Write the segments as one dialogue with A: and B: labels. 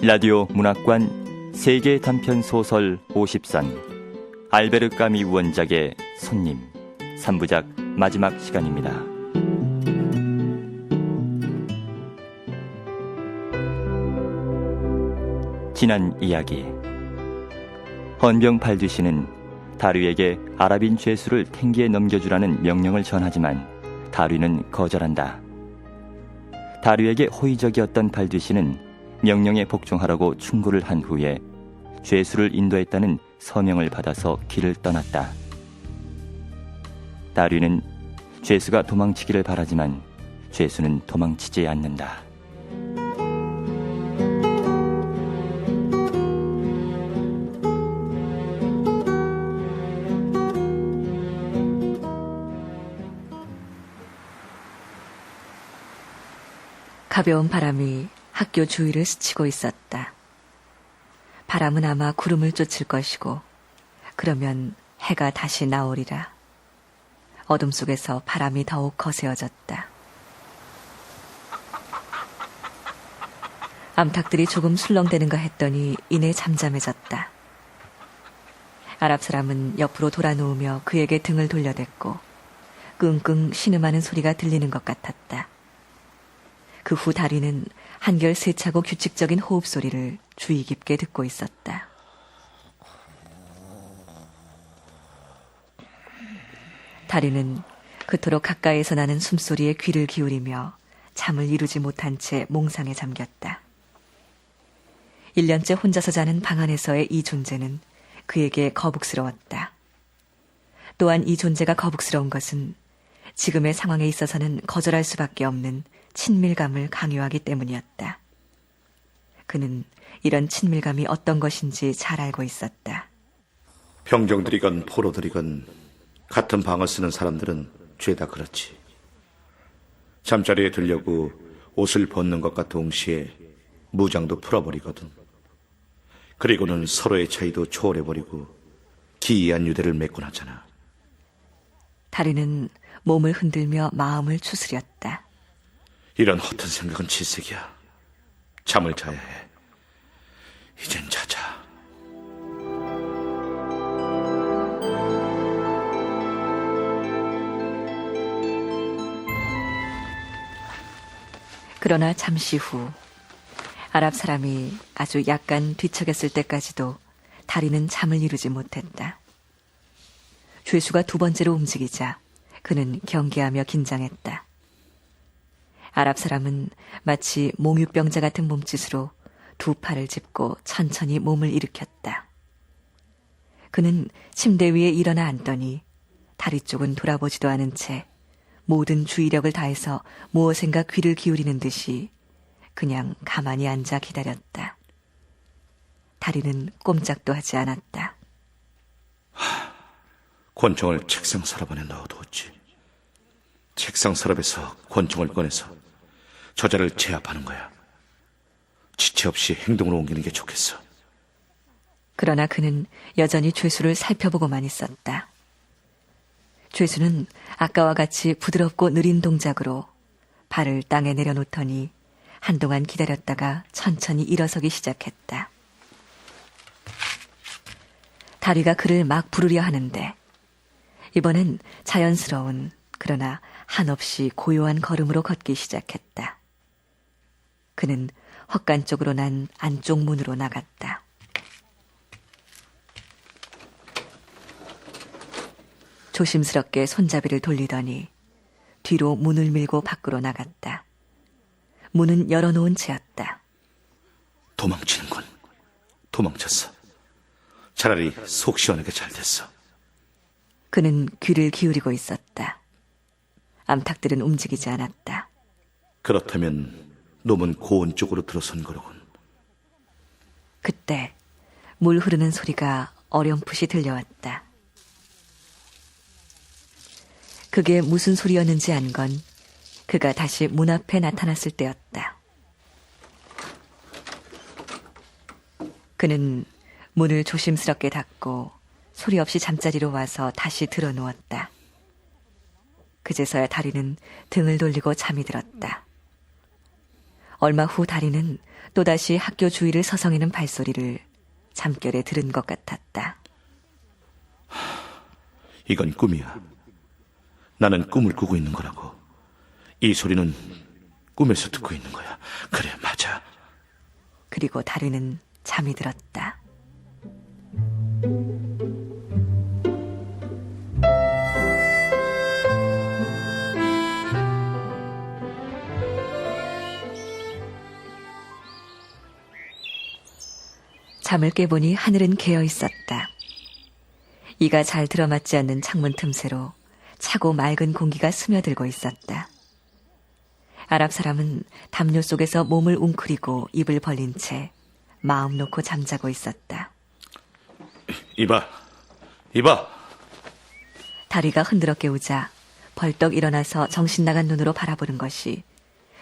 A: 라디오 문학관 세계 단편 소설 50선 알베르 까미 원작의 손님 3부작 마지막 시간입니다. 지난 이야기. 헌병 발두시는 다류에게 아랍인 죄수를 탱기에 넘겨주라는 명령을 전하지만 다류는 거절한다. 다류에게 호의적이었던 발두시는 명령에 복종하라고 충고를 한 후에 죄수를 인도했다는 서명을 받아서 길을 떠났다. 다류는 죄수가 도망치기를 바라지만 죄수는 도망치지 않는다.
B: 가벼운 바람이 학교 주위를 스치고 있었다. 바람은 아마 구름을 쫓을 것이고 그러면 해가 다시 나오리라. 어둠 속에서 바람이 더욱 거세어졌다. 암탉들이 조금 술렁대는가 했더니 이내 잠잠해졌다. 아랍 사람은 옆으로 돌아 누우며 그에게 등을 돌려댔고 끙끙 신음하는 소리가 들리는 것 같았다. 그 후 다리는 한결 세차고 규칙적인 호흡 소리를 주의 깊게 듣고 있었다. 다리는 그토록 가까이에서 나는 숨소리에 귀를 기울이며 잠을 이루지 못한 채 몽상에 잠겼다. 1년째 혼자서 자는 방 안에서의 이 존재는 그에게 거북스러웠다. 또한 이 존재가 거북스러운 것은 지금의 상황에 있어서는 거절할 수밖에 없는 친밀감을 강요하기 때문이었다. 그는 이런 친밀감이 어떤 것인지 잘 알고 있었다.
C: 병정들이건 포로들이건 같은 방을 쓰는 사람들은 죄다 그렇지. 잠자리에 들려고 옷을 벗는 것과 동시에 무장도 풀어버리거든. 그리고는 서로의 차이도 초월해버리고 기이한 유대를 맺곤 하잖아.
B: 다리는 몸을 흔들며 마음을 추스렸다.
C: 이런 허튼 생각은 질색이야. 잠을 자야 해. 이젠 자자.
B: 그러나 잠시 후 아랍 사람이 아주 약간 뒤척였을 때까지도 다리는 잠을 이루지 못했다. 죄수가 두 번째로 움직이자 그는 경계하며 긴장했다. 아랍 사람은 마치 몽유병자 같은 몸짓으로 두 팔을 짚고 천천히 몸을 일으켰다. 그는 침대 위에 일어나 앉더니 다리 쪽은 돌아보지도 않은 채 모든 주의력을 다해서 무엇인가 귀를 기울이는 듯이 그냥 가만히 앉아 기다렸다. 다리는 꼼짝도 하지 않았다.
C: 권총을 책상 서랍 안에 넣어두었지. 책상 서랍에서 권총을 꺼내서 저자를 제압하는 거야. 지체 없이 행동으로 옮기는 게 좋겠어.
B: 그러나 그는 여전히 죄수를 살펴보고만 있었다. 죄수는 아까와 같이 부드럽고 느린 동작으로 발을 땅에 내려놓더니 한동안 기다렸다가 천천히 일어서기 시작했다. 다리가 그를 막 부르려 하는데 이번엔 자연스러운 그러나 한없이 고요한 걸음으로 걷기 시작했다. 그는 헛간 쪽으로 난 안쪽 문으로 나갔다. 조심스럽게 손잡이를 돌리더니 뒤로 문을 밀고 밖으로 나갔다. 문은 열어놓은 채였다.
C: 도망치는군. 도망쳤어. 차라리 속 시원하게 잘 됐어.
B: 그는 귀를 기울이고 있었다. 암탉들은 움직이지 않았다.
C: 그렇다면 놈은 고원 쪽으로 들어선 거로군.
B: 그때 물 흐르는 소리가 어렴풋이 들려왔다. 그게 무슨 소리였는지 안 건 그가 다시 문 앞에 나타났을 때였다. 그는 문을 조심스럽게 닫고 소리 없이 잠자리로 와서 다시 들어누웠다. 그제서야 다리는 등을 돌리고 잠이 들었다. 얼마 후 다리는 또다시 학교 주위를 서성이는 발소리를 잠결에 들은 것 같았다.
C: 이건 꿈이야. 나는 꿈을 꾸고 있는 거라고. 이 소리는 꿈에서 듣고 있는 거야. 그래, 맞아.
B: 그리고 다리는 잠이 들었다. 잠을 깨보니 하늘은 개어 있었다. 이가 잘 들어맞지 않는 창문 틈새로 차고 맑은 공기가 스며들고 있었다. 아랍 사람은 담요 속에서 몸을 웅크리고 입을 벌린 채 마음 놓고 잠자고 있었다.
C: 이봐. 이봐.
B: 다리가 흔들어 깨우자 벌떡 일어나서 정신 나간 눈으로 바라보는 것이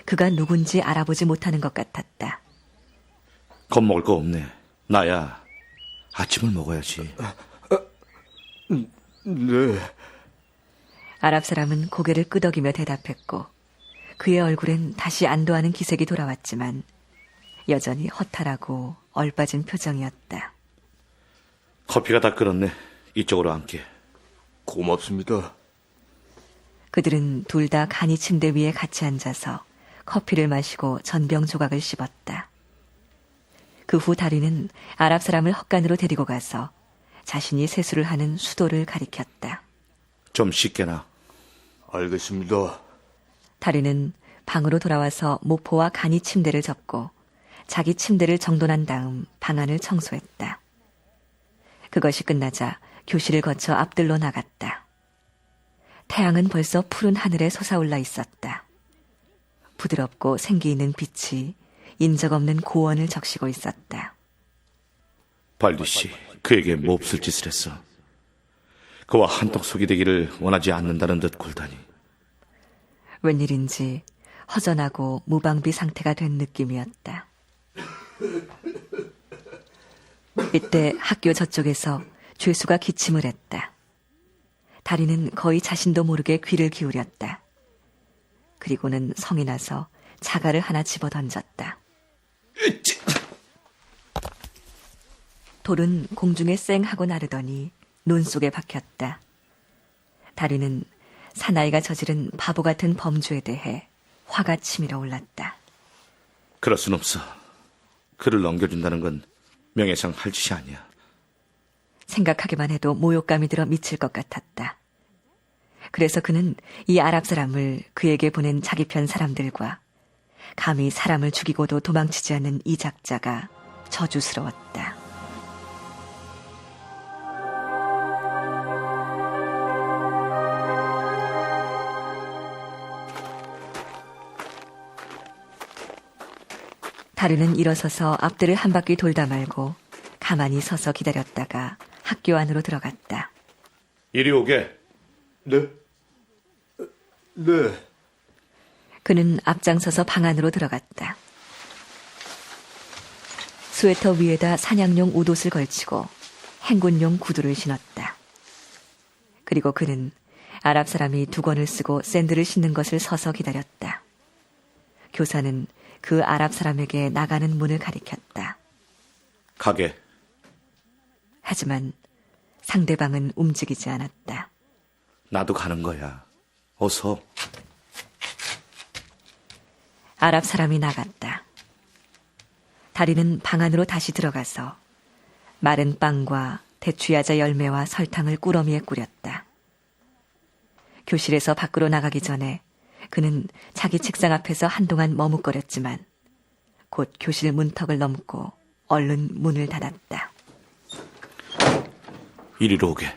B: 그가 누군지 알아보지 못하는 것 같았다.
C: 겁먹을 거 없네. 나야. 아침을 먹어야지.
D: 네.
B: 아랍 사람은 고개를 끄덕이며 대답했고 그의 얼굴엔 다시 안도하는 기색이 돌아왔지만 여전히 허탈하고 얼빠진 표정이었다.
C: 커피가 다 끓었네. 이쪽으로 앉게.
D: 고맙습니다.
B: 그들은 둘 다 간이 침대 위에 같이 앉아서 커피를 마시고 전병 조각을 씹었다. 그 후 다리는 아랍 사람을 헛간으로 데리고 가서 자신이 세수를 하는 수도를 가리켰다.
C: 좀 씻게나.
D: 알겠습니다.
B: 다리는 방으로 돌아와서 모포와 간이 침대를 접고 자기 침대를 정돈한 다음 방안을 청소했다. 그것이 끝나자 교실을 거쳐 앞들로 나갔다. 태양은 벌써 푸른 하늘에 솟아올라 있었다. 부드럽고 생기 있는 빛이 인적 없는 고원을 적시고 있었다.
C: 발디 씨, 그에게 몹쓸 짓을 했어. 그와 한턱속이 되기를 원하지 않는다는 듯 굴다니.
B: 웬일인지 허전하고 무방비 상태가 된 느낌이었다. 이때 학교 저쪽에서 죄수가 기침을 했다. 다리는 거의 자신도 모르게 귀를 기울였다. 그리고는 성이 나서 자갈을 하나 집어 던졌다. 돌은 공중에 쌩 하고 나르더니 눈 속에 박혔다. 다리는 사나이가 저지른 바보 같은 범죄에 대해 화가 치밀어 올랐다.
C: 그럴 순 없어. 그를 넘겨준다는 건 명예상 할 짓이 아니야.
B: 생각하기만 해도 모욕감이 들어 미칠 것 같았다. 그래서 그는 이 아랍 사람을 그에게 보낸 자기 편 사람들과 감히 사람을 죽이고도 도망치지 않는 이 작자가 저주스러웠다. 다리는 일어서서 앞들을 한 바퀴 돌다 말고 가만히 서서 기다렸다가 학교 안으로 들어갔다.
C: 이리 오게.
D: 네? 네.
B: 그는 앞장서서 방 안으로 들어갔다. 스웨터 위에다 사냥용 옷옷을 걸치고 행군용 구두를 신었다. 그리고 그는 아랍 사람이 두건을 쓰고 샌들을 신는 것을 서서 기다렸다. 교사는 그 아랍 사람에게 나가는 문을 가리켰다.
C: 가게.
B: 하지만 상대방은 움직이지 않았다.
C: 나도 가는 거야. 어서.
B: 아랍 사람이 나갔다. 다리는 방 안으로 다시 들어가서 마른 빵과 대추야자 열매와 설탕을 꾸러미에 뿌렸다. 교실에서 밖으로 나가기 전에 그는 자기 책상 앞에서 한동안 머뭇거렸지만 곧 교실 문턱을 넘고 얼른 문을 닫았다.
C: 이리로 오게.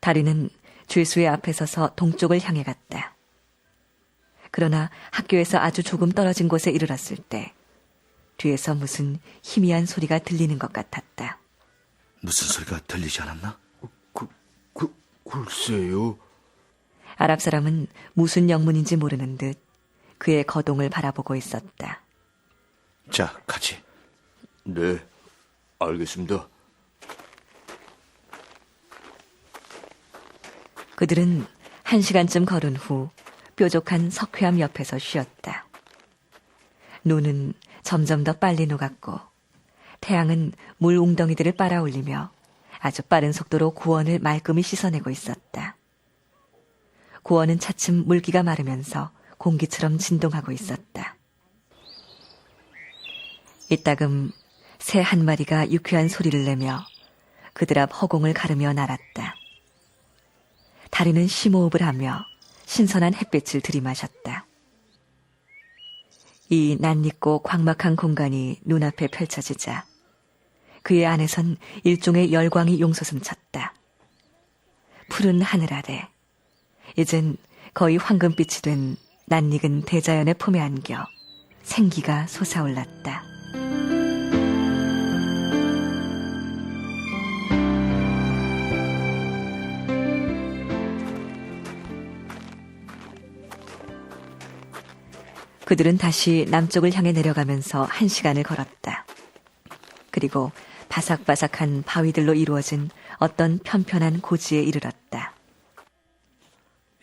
B: 다리는 죄수의 앞에 서서 동쪽을 향해 갔다. 그러나 학교에서 아주 조금 떨어진 곳에 이르렀을 때 뒤에서 무슨 희미한 소리가 들리는 것 같았다.
C: 무슨 소리가 들리지 않았나?
D: 글쎄요.
B: 아랍 사람은 무슨 영문인지 모르는 듯 그의 거동을 바라보고 있었다.
C: 자, 가지.
D: 네, 알겠습니다.
B: 그들은 1시간쯤 걸은 후 뾰족한 석회암 옆에서 쉬었다. 눈은 점점 더 빨리 녹았고 태양은 물 웅덩이들을 빨아올리며 아주 빠른 속도로 고원을 말끔히 씻어내고 있었다. 고원은 차츰 물기가 마르면서 공기처럼 진동하고 있었다. 이따금 새 한 마리가 유쾌한 소리를 내며 그들 앞 허공을 가르며 날았다. 다리는 심호흡을 하며 신선한 햇빛을 들이마셨다. 이 낯익고 광막한 공간이 눈앞에 펼쳐지자 그의 안에선 일종의 열광이 용솟음쳤다. 푸른 하늘 아래 이젠 거의 황금빛이 된 낯익은 대자연의 품에 안겨 생기가 솟아올랐다. 그들은 다시 남쪽을 향해 내려가면서 1시간을 걸었다. 그리고 바삭바삭한 바위들로 이루어진 어떤 편편한 고지에 이르렀다.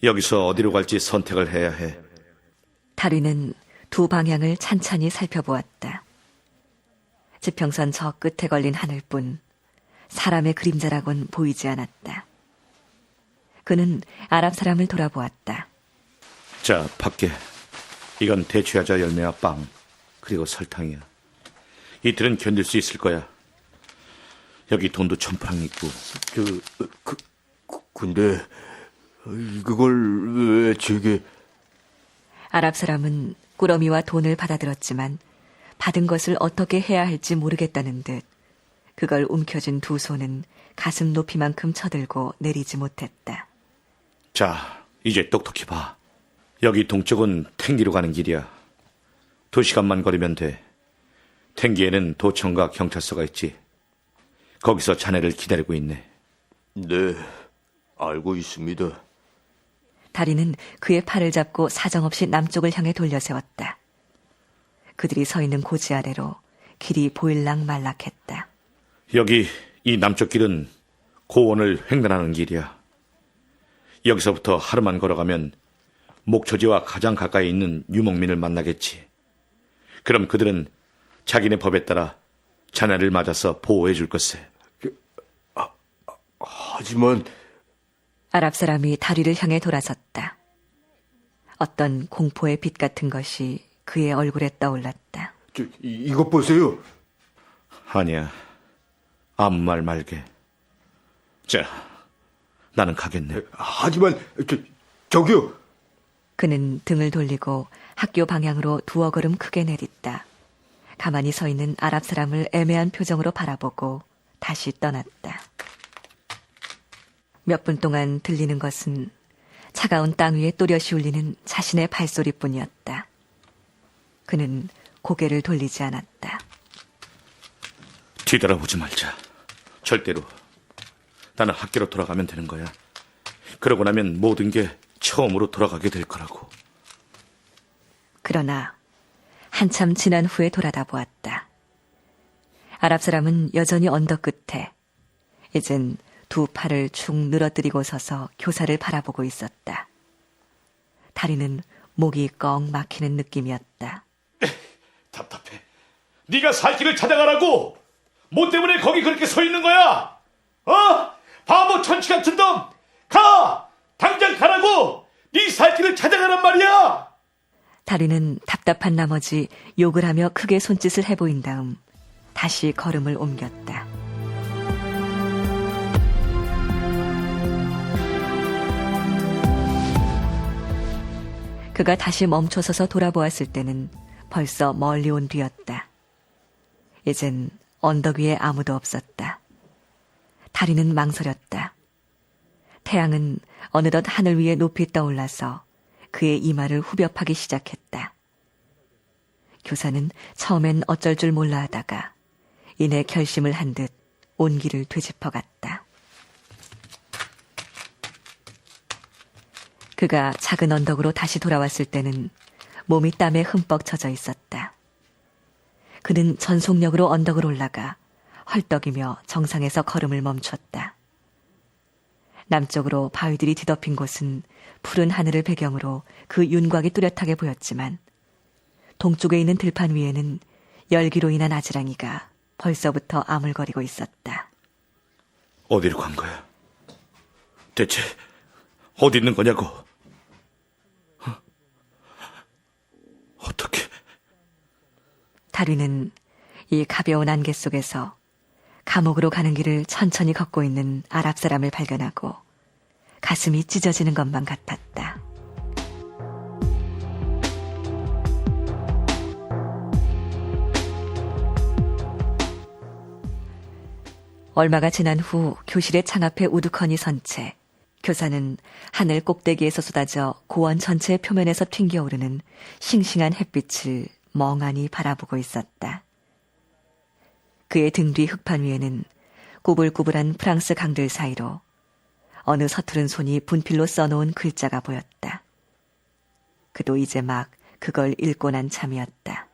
C: 여기서 어디로 갈지 선택을 해야 해.
B: 다리는 두 방향을 찬찬히 살펴보았다. 지평선 저 끝에 걸린 하늘뿐 사람의 그림자라곤 보이지 않았다. 그는 아랍 사람을 돌아보았다.
C: 자, 밖에. 이건 대추야자 열매와 빵, 그리고 설탕이야. 이틀은 견딜 수 있을 거야. 여기 돈도 1,000프랑 있고.
D: 근데 그걸 왜 제게...
B: 아랍 사람은 꾸러미와 돈을 받아들었지만 받은 것을 어떻게 해야 할지 모르겠다는 듯 그걸 움켜쥔 두 손은 가슴 높이만큼 쳐들고 내리지 못했다.
C: 자, 이제 똑똑히 봐. 여기 동쪽은 탱기로 가는 길이야. 2시간만 걸으면 돼. 탱기에는 도청과 경찰서가 있지. 거기서 자네를 기다리고 있네.
D: 네, 알고 있습니다.
B: 다리는 그의 팔을 잡고 사정없이 남쪽을 향해 돌려세웠다. 그들이 서 있는 고지 아래로 길이 보일락 말락했다.
C: 여기 이 남쪽 길은 고원을 횡단하는 길이야. 여기서부터 하루만 걸어가면 목초지와 가장 가까이 있는 유목민을 만나겠지. 그럼 그들은 자기네 법에 따라 자네를 맞아서 보호해 줄 것세.
D: 하지만...
B: 아랍 사람이 다리를 향해 돌아섰다. 어떤 공포의 빛 같은 것이 그의 얼굴에 떠올랐다.
D: 이것 보세요.
C: 아니야. 아무 말 말게. 자, 나는 가겠네.
D: 하지만 저기요.
B: 그는 등을 돌리고 학교 방향으로 2어 걸음 크게 내딛다. 가만히 서 있는 아랍 사람을 애매한 표정으로 바라보고 다시 떠났다. 몇 분 동안 들리는 것은 차가운 땅 위에 또렷이 울리는 자신의 발소리뿐이었다. 그는 고개를 돌리지 않았다.
C: 뒤돌아보지 말자. 절대로. 나는 학교로 돌아가면 되는 거야. 그러고 나면 모든 게 처음으로 돌아가게 될 거라고.
B: 그러나 한참 지난 후에 돌아다 보았다. 아랍 사람은 여전히 언덕 끝에 이젠 2 팔을 축 늘어뜨리고 서서 교사를 바라보고 있었다. 다리는 목이 꺽 막히는 느낌이었다.
C: 답답해. 네가 살 길을 찾아가라고. 뭐 때문에 거기 그렇게 서 있는 거야? 어? 바보 천치 같은 놈. 가! 당장 가라고. 네 살 길을 찾아가란 말이야.
B: 다리는 답답한 나머지 욕을 하며 크게 손짓을 해보인 다음 다시 걸음을 옮겼다. 그가 다시 멈춰서서 돌아보았을 때는 벌써 멀리 온 뒤였다. 이젠 언덕 위에 아무도 없었다. 다리는 망설였다. 태양은 어느덧 하늘 위에 높이 떠올라서 그의 이마를 후벼파기 시작했다. 교사는 처음엔 어쩔 줄 몰라 하다가 이내 결심을 한 듯 온기를 되짚어갔다. 그가 작은 언덕으로 다시 돌아왔을 때는 몸이 땀에 흠뻑 젖어 있었다. 그는 전속력으로 언덕을 올라가 헐떡이며 정상에서 걸음을 멈췄다. 남쪽으로 바위들이 뒤덮인 곳은 푸른 하늘을 배경으로 그 윤곽이 뚜렷하게 보였지만 동쪽에 있는 들판 위에는 열기로 인한 아지랑이가 벌써부터 아물거리고 있었다.
C: 어디로 간 거야? 대체 어디 있는 거냐고? 어떻게?
B: 다리는 이 가벼운 안개 속에서 감옥으로 가는 길을 천천히 걷고 있는 아랍 사람을 발견하고 가슴이 찢어지는 것만 같았다. 얼마가 지난 후 교실의 창 앞에 우두커니 선 채 교사는 하늘 꼭대기에서 쏟아져 고원 전체의 표면에서 튕겨오르는 싱싱한 햇빛을 멍하니 바라보고 있었다. 그의 등 뒤 흙판 위에는 꾸불꾸불한 프랑스 강들 사이로 어느 서투른 손이 분필로 써놓은 글자가 보였다. 그도 이제 막 그걸 읽고 난 참이었다.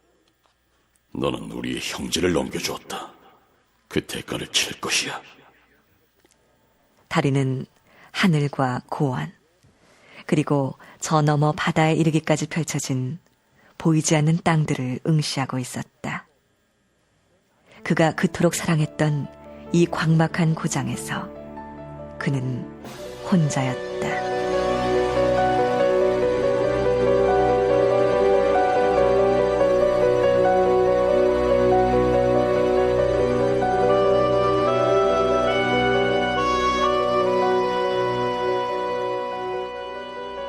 E: 너는 우리의 형제를 넘겨주었다. 그 대가를 칠 것이야.
B: 다리는 하늘과 고원, 그리고 저 너머 바다에 이르기까지 펼쳐진 보이지 않는 땅들을 응시하고 있었다. 그가 그토록 사랑했던 이 광막한 고장에서 그는 혼자였다.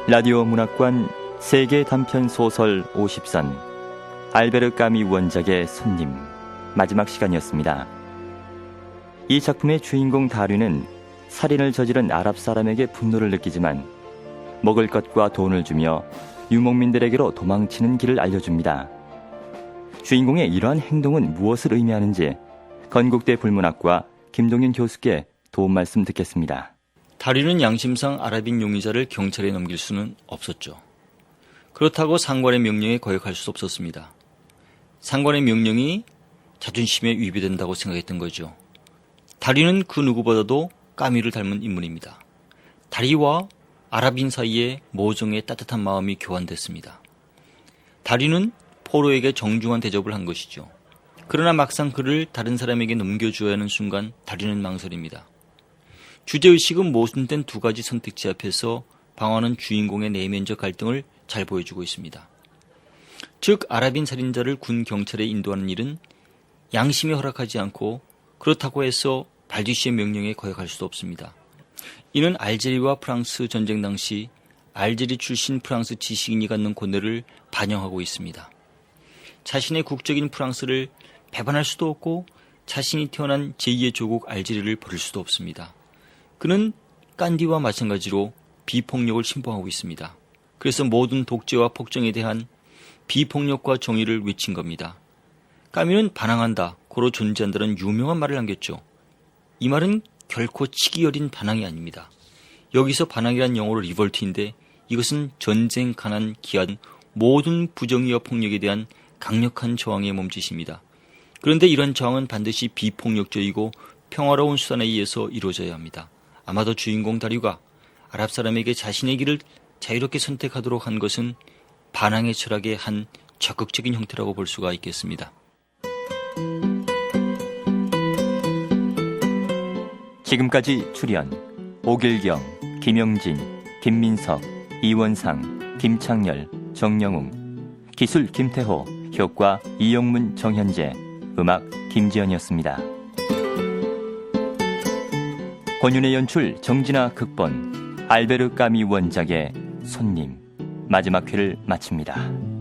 A: 라디오 문학관 세계 단편 소설 50선 알베르 까미 원작의 손님 마지막 시간이었습니다. 이 작품의 주인공 다류는 살인을 저지른 아랍 사람에게 분노를 느끼지만 먹을 것과 돈을 주며 유목민들에게로 도망치는 길을 알려줍니다. 주인공의 이러한 행동은 무엇을 의미하는지 건국대 불문학과 김동윤 교수께 도움 말씀 듣겠습니다.
F: 다류는 양심상 아랍인 용의자를 경찰에 넘길 수는 없었죠. 그렇다고 상관의 명령에 거역할 수 없었습니다. 상관의 명령이 자존심에 위배된다고 생각했던 거죠. 다류는 그 누구보다도 까미를 닮은 인물입니다. 다리와 아랍인 사이에 모종의 따뜻한 마음이 교환됐습니다. 다류는 포로에게 정중한 대접을 한 것이죠. 그러나 막상 그를 다른 사람에게 넘겨주어야 하는 순간 다류는 망설입니다. 주제의식은 모순된 두 가지 선택지 앞에서 방황하는 주인공의 내면적 갈등을 잘 보여주고 있습니다. 즉 아랍인 살인자를 군 경찰에 인도하는 일은 양심이 허락하지 않고 그렇다고 해서 발디시의 명령에 거역할 수도 없습니다. 이는 알제리와 프랑스 전쟁 당시 알제리 출신 프랑스 지식인이 갖는 고뇌를 반영하고 있습니다. 자신의 국적인 프랑스를 배반할 수도 없고 자신이 태어난 제2의 조국 알제리를 버릴 수도 없습니다. 그는 깐디와 마찬가지로 비폭력을 신봉하고 있습니다. 그래서 모든 독재와 폭정에 대한 비폭력과 정의를 외친 겁니다. 까미는 반항한다, 고로 존재한다는 유명한 말을 남겼죠. 이 말은 결코 치기 어린 반항이 아닙니다. 여기서 반항이란 영어로 리볼트인데 이것은 전쟁, 가난, 기한, 모든 부정의와 폭력에 대한 강력한 저항의 몸짓입니다. 그런데 이런 저항은 반드시 비폭력적이고 평화로운 수단에 의해서 이루어져야 합니다. 아마도 주인공 다류가 아랍 사람에게 자신의 길을 자유롭게 선택하도록 한 것은 반항의 철학의 한 적극적인 형태라고 볼 수가 있겠습니다.
A: 지금까지 출연 오길경, 김영진, 김민석, 이원상, 김창열, 정영웅, 기술 김태호, 효과 이영문, 정현재, 음악 김지연이었습니다. 권윤의 연출, 정진아 극본, 알베르 까미 원작의 손님 마지막 회를 마칩니다.